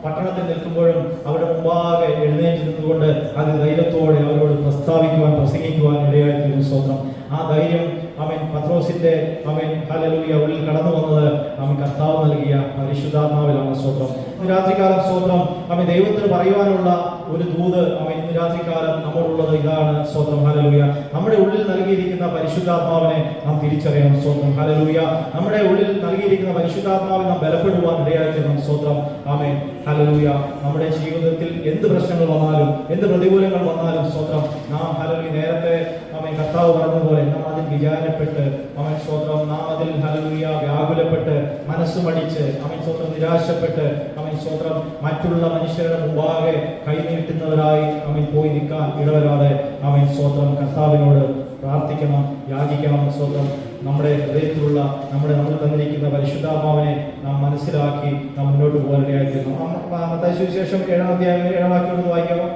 S1: പട്ടണത്തിൽ നിൽക്കുമ്പോഴും അവരുടെ മുമ്പാകെ എഴുന്നേറ്റ് നിന്നുകൊണ്ട് അത് ധൈര്യത്തോടെ അവരോട് പ്രസംഗിക്കുവാൻ ഇടയായിത്തീരുന്നു. സ്തോത്രം ആ ധൈര്യം ആമേൻ പത്രോസിന്റെ ആമേൻ ഹല്ലേലൂയ ഉള്ളിൽ കടന്നു വന്നത് ആമേൻ കർത്താവ് നൽകിയ പരിശുദ്ധാത്മാവിലാണ്. സ്തോത്രം ഇന്ന് രാത്രികാലം സ്തോത്രം ആമേൻ ദൈവത്തിന് പറയുവാനുള്ള ഒരു ദൂത് ആമേൻ ഇന്ന് രാത്രികാലം നമ്മോടുള്ളത് ഇതാണ്. സ്തോത്രം ഹല്ലേലൂയ നമ്മുടെ ഉള്ളിൽ നൽകിയിരിക്കുന്ന പരിശുദ്ധാത്മാവിനെ നാം തിരിച്ചറിയണം. സ്തോത്രം ഹല്ലേലൂയ നമ്മുടെ ഉള്ളിൽ നൽകിയിരിക്കുന്ന പരിശുദ്ധാത്മാവിനെ നാം ബലപ്പെടുവാൻ ഇടയായിത്തീരണം. സ്തോത്രം ആമേൻ ഹല്ലേലൂയ നമ്മുടെ ജീവിതത്തിൽ എന്ത് പ്രശ്നങ്ങൾ വന്നാലും എന്ത് പ്രതികൂലങ്ങൾ വന്നാലും സ്തോത്രം നാം ഹല്ലേലൂയ നേരത്തെ ആമേൻ കർത്താവ് പറഞ്ഞതുപോലെ നാം അതിൽ വിചാരപ്പെട്ട് ആമേൻ സ്തോത്രം നാം അതിൽ ഹല്ലേലൂയ വ്യാകുലപ്പെട്ട് മനസ്സുമടിച്ച് ആമേൻ സ്തോത്രം നിരാശപ്പെട്ട് ആമേൻ സ്തോത്രം മറ്റുള്ള മനുഷ്യരുടെ മുമ്പാകെ കൈനീട്ടുന്നവരായി ആമേൻ പോയി നിൽക്കാൻ ഇടവരാതെ ആമേൻ സ്തോത്രം കർത്താവിനോട് പ്രാർത്ഥിക്കണം, യാചിക്കണം. സ്തോത്രം നമ്മുടെ ഹൃദയത്തിലുള്ള നമ്മൾ തന്നിരിക്കുന്ന പരിശുദ്ധാത്മാവിനെ നാം മനസ്സിലാക്കി നാം മുന്നോട്ട് പോകാനിടയായിത്തീരുന്നു. മത്തായി സുവിശേഷം 7-ാം അധ്യായം 7-ാം വാക്യം വായിക്കാമോ?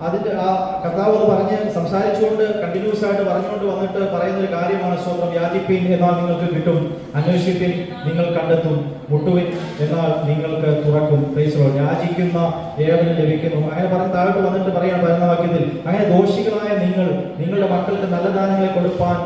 S1: അതിന്റെ ആ കർത്താവ് പറഞ്ഞ് സംസാരിച്ചുകൊണ്ട് കണ്ടിന്യൂസ് ആയിട്ട് പറഞ്ഞുകൊണ്ട് വന്നിട്ട് പറയുന്ന ഒരു കാര്യമാണ് സ്തോത്രം യാചിപ്പിൻ എന്നാൽ നിങ്ങൾക്ക് കിട്ടും, അന്വേഷിപ്പിൻ നിങ്ങൾ കണ്ടെത്തും, മുട്ടുവിൻ എന്നാൽ നിങ്ങൾക്ക് തുറക്കും. പ്രൈസ് ദി ലോർഡ് യാചിക്കുന്ന ഏവനും ലഭിക്കുന്നു. അങ്ങനെ പറഞ്ഞ് താഴോട്ട് വന്നിട്ട് പറയാൻ പറയുന്ന വാക്യത്തിൽ അങ്ങനെ ദോഷികളായ നിങ്ങളുടെ മക്കൾക്ക് നല്ല ദാനങ്ങളെ കൊടുപ്പാൻ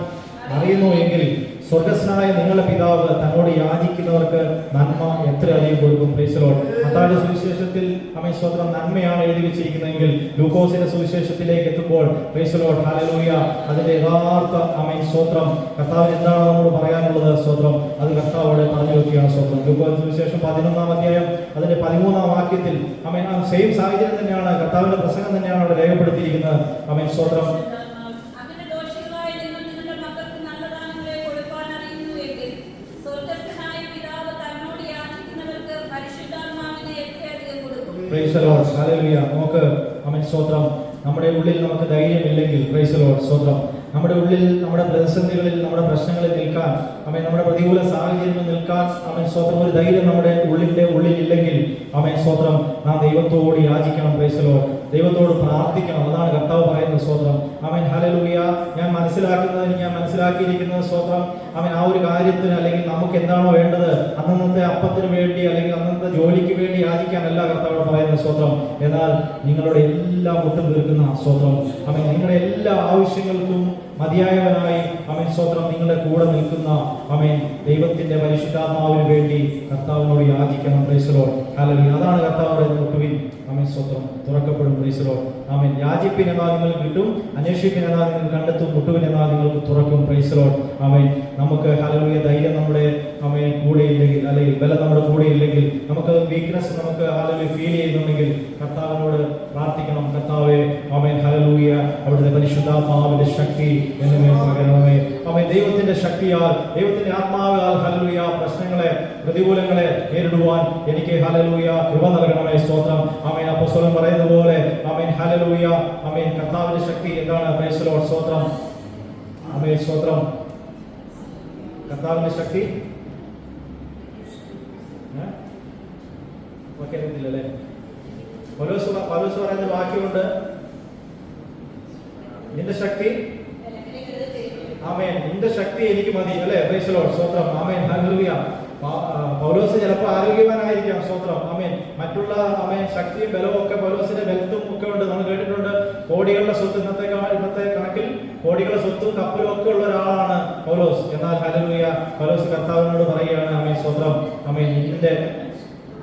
S1: അറിയുന്നു എങ്കിൽ സ്വർഗസ്നായ നിങ്ങളുടെ പിതാവ് തന്നോട് യാചിക്കുന്നവർക്ക് നന്മ എത്രയധികം കൊടുക്കും. പ്രൈസ് ദി ലോർഡ് മത്തായിയുടെ സുവിശേഷത്തിൽ ആമേൻ സ്തോത്രം നന്മയാണ് എഴുതി വെച്ചിരിക്കുന്നതെങ്കിൽ ലൂക്കോസിന്റെ സുവിശേഷത്തിലേക്ക് എത്തുമ്പോൾ പ്രൈസ് ദി ലോർഡ് ഹല്ലേലൂയ അതിന്റെ യഥാർത്ഥ ആമേൻ സ്തോത്രം കർത്താവിന് എന്താണ് നമ്മോട് പറയാനുള്ളത് സ്തോത്രം അത് കർത്താവോട് പറഞ്ഞു വെക്കുകയാണ്. സ്തോത്രം ലൂക്കോസ് സുവിശേഷം 11-ാം അധ്യായം അതിന്റെ 13-ാം വാക്യത്തിൽ ആമേൻ ആ സെയിം സാഹചര്യം തന്നെയാണ് കർത്താവിന്റെ പ്രസംഗം തന്നെയാണ് അവിടെ രേഖപ്പെടുത്തിയിരിക്കുന്നത്. ആമേൻ സ്തോത്രം പ്രൈസ് ദി ലോർഡ് ഹല്ലേലൂയ നമുക്ക് ആമേൻ സ്തോത്രം നമ്മുടെ ഉള്ളിൽ നമുക്ക് ധൈര്യമില്ലെങ്കിൽ പ്രൈസ് ദി ലോർഡ് സ്തോത്രം നമ്മുടെ ഉള്ളിൽ നമ്മുടെ പ്രതിസന്ധികളിൽ നമ്മുടെ പ്രശ്നങ്ങളിൽ നിൽക്കാൻ ആമേൻ നമ്മുടെ പ്രതികൂല സാഹചര്യങ്ങളിൽ നിൽക്കാൻ ആമേൻ സ്തോത്രം ഒരു ധൈര്യം നമ്മുടെ ഉള്ളിൽ ഇല്ലെങ്കിൽ ആമേൻ സ്തോത്രം നാം ദൈവത്തോട് യാചിക്കണം. പ്രൈസ് ദി ലോർഡ് ദൈവത്തോട് പ്രാർത്ഥിക്കണം. അതാണ് കർത്താവ് പറയുന്നത്. സ്തോത്രം ആമേൻ ഹല്ലേലൂയ ഞാൻ മനസ്സിലാക്കിയിരിക്കുന്നത് സ്തോത്രം ആമേൻ ആ ഒരു കാര്യത്തിന് അല്ലെങ്കിൽ നമുക്ക് എന്താണോ വേണ്ടത് അന്നത്തെ അപ്പത്തിന് വേണ്ടി അല്ലെങ്കിൽ അന്നത്തെ ജോലിക്ക് വേണ്ടി യാചിക്കാനല്ല കർത്താവ് പറയുന്നത്. സ്തോത്രം എന്നാൽ നിങ്ങളുടെ എല്ലാ മുട്ടും തീർക്കുന്ന സ്തോത്രം ആമേൻ നിങ്ങളുടെ എല്ലാ ആവശ്യങ്ങൾക്കും മതിയായവനായി ആമേൻ സ്തോത്രം നിങ്ങളുടെ കൂടെ നിൽക്കുന്ന ആമേൻ ദൈവത്തിന്റെ പരിശുദ്ധാത്മാവിന് വേണ്ടി കർത്താവിനോട് യാചിക്കണം. പ്രൈസ് ദി ലോർഡ് ഹല്ലേലൂയ അതാണ് കർത്താവ് പറയുന്നത്. മുട്ടുവിൻ ആമേൻ സ്തോത്രം തുറക്കപ്പെടും. പ്രൈസ് ദി ലോർഡ് ആമേൻ. യാചിപ്പിൻ എന്നാൽ നിങ്ങൾക്ക് കിട്ടും, അന്വേഷിപ്പിൻ എന്നാൽ നിങ്ങൾ കണ്ടെത്തും, മുട്ടുവിൻ എന്നാൽ നിങ്ങൾക്ക് തുറക്കും. Praise the Lord. ആമേൻ. നമുക്ക് ഹല്ലേലൂയ ധൈര്യം നമ്മുടെ ആമേൻ കൂടെ ഇല്ലെങ്കിൽ, അല്ലെങ്കിൽ ബലം നമ്മുടെ കൂടെ ഇല്ലെങ്കിൽ, നമുക്ക് വീക്ക്നെസ് നമുക്ക് ഹല്ലേലൂയ ഫീൽ ചെയ്യുന്നുണ്ടെങ്കിൽ കർത്താവിനോട് പ്രാർത്ഥിക്കണം. കർത്താവേ ആമേൻ ഹല്ലേലൂയ അവിടുത്തെ പരിശുദ്ധാത്മാവിന്റെ ശക്തി എന്നെ പകരണമേ. ആമേൻ. ദൈവത്തിന്റെ ശക്തിയാൽ, ദൈവത്തിന്റെ ആത്മാവാൽ ഹല്ലേലൂയ പ്രശ്നങ്ങളെ, പ്രതികൂലങ്ങളെ നേരിടുവാൻ എനിക്ക് ഹല്ലേലൂയ കൃപ നൽകണമേ. സ്തോത്രം. ആമേൻ. അപ്പോസ്തലൻ പറയുന്നത് പോലെ ആമേൻ ഹല്ലേലൂയ ആമേൻ കർത്താവിന്റെ ശക്തി എന്താണ്? Price the Lord. സ്തോത്രം. ആമേൻ. സ്തോത്രം. കർത്താവിന്റെ ശക്തി അറിയത്തില്ലല്ലേ? പൗലോസ് പറയുന്ന വാക്യമുണ്ട്, നിന്റെ ശക്തി ആമേൻ, നിന്റെ ശക്തി എനിക്ക് മതി അല്ലേ? Praise the Lord. സ്തോത്രം. ആമേൻ ഹല്ലേലൂയ. പൗലോസ് ചിലപ്പോൾ ആരോഗ്യവാനായിരിക്കാം. സ്തോത്രം. ആമേൻ. മറ്റുള്ള ആമേൻ ശക്തിയും ബലവും ഒക്കെ പൗലോസിന്റെ ബലത്തും ഒക്കെ ഉണ്ട്. നമ്മൾ കേട്ടിട്ടുണ്ട് കോടികളുടെ സ്വത്ത്, ഇന്നത്തെ കണക്കിൽ കോടികളുടെ സ്വത്തും കപ്പലും ഒക്കെ ഉള്ള ഒരാളാണ് പൗലോസ്. എന്നാൽ ഹല്ലേലൂയ പൗലോസ് കർത്താവിനോട് പറയുകയാണ് ആമേൻ സ്തോത്രം. ആമേൻ.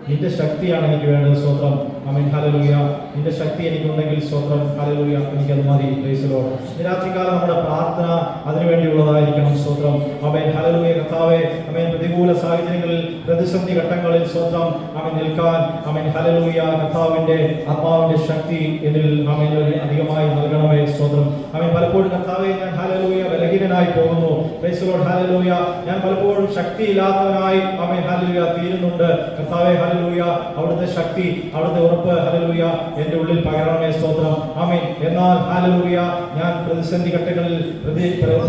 S1: നിന്റെ ശക്തിയാണ് എനിക്ക് വേണ്ടത്. സ്തോത്രം. ആമേൻ ഹല്ലേലൂയ. നിന്റെ ശക്തി എനിക്കുണ്ടെങ്കിൽ സ്തോത്രം ഹല്ലേലൂയ എനിക്കത് മതി. Praise the Lord. ഈ രാത്രികാലം നമ്മുടെ പ്രാർത്ഥന അതിനുവേണ്ടിയുള്ളതായിരിക്കണം. സ്തോത്രം. ആമേൻ ഹല്ലേലൂയ. കർത്താവേ ആമേൻ പ്രതികൂല സാഹചര്യങ്ങളിൽ, പ്രതിസന്ധി ഘട്ടങ്ങളിൽ സ്തോത്രം ആമേൻ നിൽക്കാൻ ആമേൻ ഹല്ലേലൂയ കർത്താവിന്റെ ആത്മാവിന്റെ ശക്തി എന്നിൽ ആമേൻ അധികമായി നൽകണമേ. സ്തോത്രം. ആമേൻ. പലപ്പോഴും കർത്താവേ ഞാൻ ഹല്ലേലൂയ ബലഹീനനായി പോകുന്നു. Price the Lord. ഹല്ലേലൂയ. ഞാൻ പലപ്പോഴും ശക്തിയില്ലാത്തവനായി ആമേൻ ഹല്ലേലൂയ തീരുന്നുണ്ട്. കർത്താവേ ഹല്ലേലൂയ അവിടുത്തെ ശക്തി, അവിടുത്തെ ഉറപ്പ് ഹല്ലേലൂയ എന്റെ ഉള്ളിൽ പകരണമേ. സ്തോത്രം. ആമേൻ. എന്നാൽ ഹല്ലേലൂയ ഞാൻ പ്രതിസന്ധി ഘട്ടങ്ങളിൽ,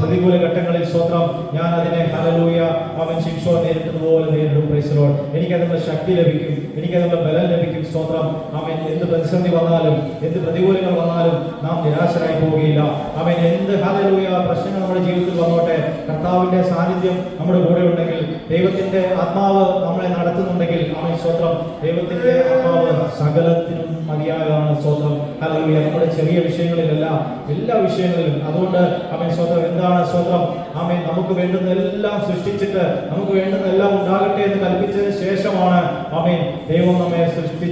S1: പ്രതികൂല ഘട്ടങ്ങളിൽ സ്തോത്രം ഞാൻ അതിനെ ഹല്ലേലൂയ അവൻ ശിക്ഷ നേരിട്ടതുപോലെ നേരിടും. Praise the Lord. എനിക്കതിനുള്ള ശക്തി ലഭിക്കും, എനിക്കതിനുള്ള ബലം ലഭിക്കും. സ്തോത്രം. ആമേൻ. എന്ത് പ്രതിസന്ധി വന്നാലും, എന്ത് പ്രതികൂലങ്ങൾ വന്നാലും നാം നിരാശരായി പോവുകയില്ല. ആമേൻ. എന്ത് ഹല്ലേലൂയ പ്രശ്നങ്ങൾ നമ്മുടെ ജീവിതത്തിൽ വന്നോട്ടെ, കർത്താവിന്റെ സാന്നിധ്യം നമ്മുടെ കൂടെ ഉണ്ടെങ്കിൽ, ദൈവത്തിന്റെ ആത്മാവ് നമ്മളെ നടത്തുന്നുണ്ടെങ്കിൽ ആമേൻ സ്തോത്രം. ദൈവത്തിന്റെ ആത്മാവ് സകലത്തിനും മതിയാകാണ്. സ്തോത്രം. ഹല്ലേലൂയ. നമ്മുടെ ചെറിയ വിഷയങ്ങളിലല്ല, എല്ലാ വിഷയങ്ങളിലും. അതുകൊണ്ട് ആമേൻ സ്തോത്രം. എന്താണ് സ്തോത്രം? ആമേൻ. നമുക്ക് വേണ്ടുന്നതെല്ലാം സൃഷ്ടിച്ചിട്ട് നമുക്ക് വേണ്ടുന്നതെല്ലാം ഉണ്ടാകട്ടെ എന്ന് കൽപ്പിച്ചതിന് ശേഷമാണ് ആമേൻ ദൈവം നമ്മെ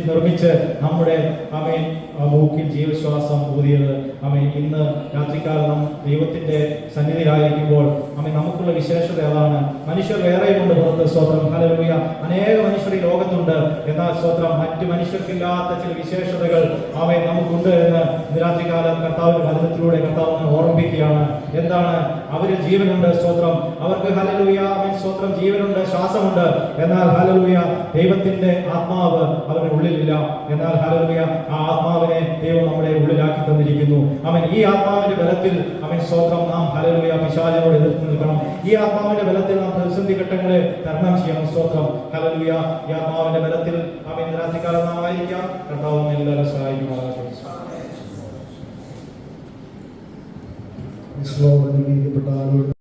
S1: നിർമ്മിച്ച് നമ്മുടെ ആമേൻ മൂക്കിൽ ജീവശ്വാസം ഊതിയത്. ആമേൻ. ഇന്ന് രാത്രികാലം നാം ദൈവത്തിന്റെ സന്നിധിയിലായിരിക്കുമ്പോൾ ആമേൻ നമുക്കുള്ള വിശേഷത അതാണ്. മനുഷ്യർ വേറെയുമുണ്ട് പുറത്ത്. സ്തോത്രം. ഹല്ലേലൂയ. അനേക മനുഷ്യർ ഈ ലോകത്തുണ്ട്. എന്നാൽ സ്തോത്രം മറ്റു മനുഷ്യർക്കില്ലാത്ത ചില വിശേഷതകൾ ആമേൻ നമുക്കുണ്ട് എന്ന് ഇന്ന് രാത്രികാലം കർത്താവിന്റെ വചനത്തിലൂടെ കർത്താവ് ഓർമ്മിപ്പിക്കുകയാണ്. എന്താണ്? അവരിൽ ജീവനുണ്ട്. സ്തോത്രം. അവർക്ക് ഹല്ലേലൂയ ആമേൻ സ്തോത്രം ജീവനുണ്ട്, ശ്വാസമുണ്ട്. എന്നാൽ ഹല്ലേലൂയ ദൈവത്തിന്റെ ആത്മാവ് അവരുടെ ഉള്ളിലില്ല. എന്നാൽ ഹല്ലേലൂയ ആ ആത്മാവിനെ ദൈവം നമ്മുടെ ഉള്ളിലാക്കി തന്നിരിക്കുന്നു. ആമേൻ. ഈ ആത്മാവിന്റെ ബലത്തിൽ ആമേൻ സ്തോത്രം നാം ഹല്ലേലൂയ പിശാചിനോട് എതിർത്ത് നിൽക്കണം. ഈ ആത്മാവിന്റെ ബലത്തിൽ നാം പ്രതിസന്ധി ഘട്ടങ്ങളെ തരണം ചെയ്യണം. സ്തോത്രം. ഹല്ലേലൂയ. ഈ ആത്മാവിന്റെ ബലത്തിൽ ആമേൻ രാത്രികാലം നാം ആയിരിക്കാം. കർത്താവ് എല്ലാവരും സഹായിക്കുമാറാകട്ടെ.
S3: ശ്ലോകം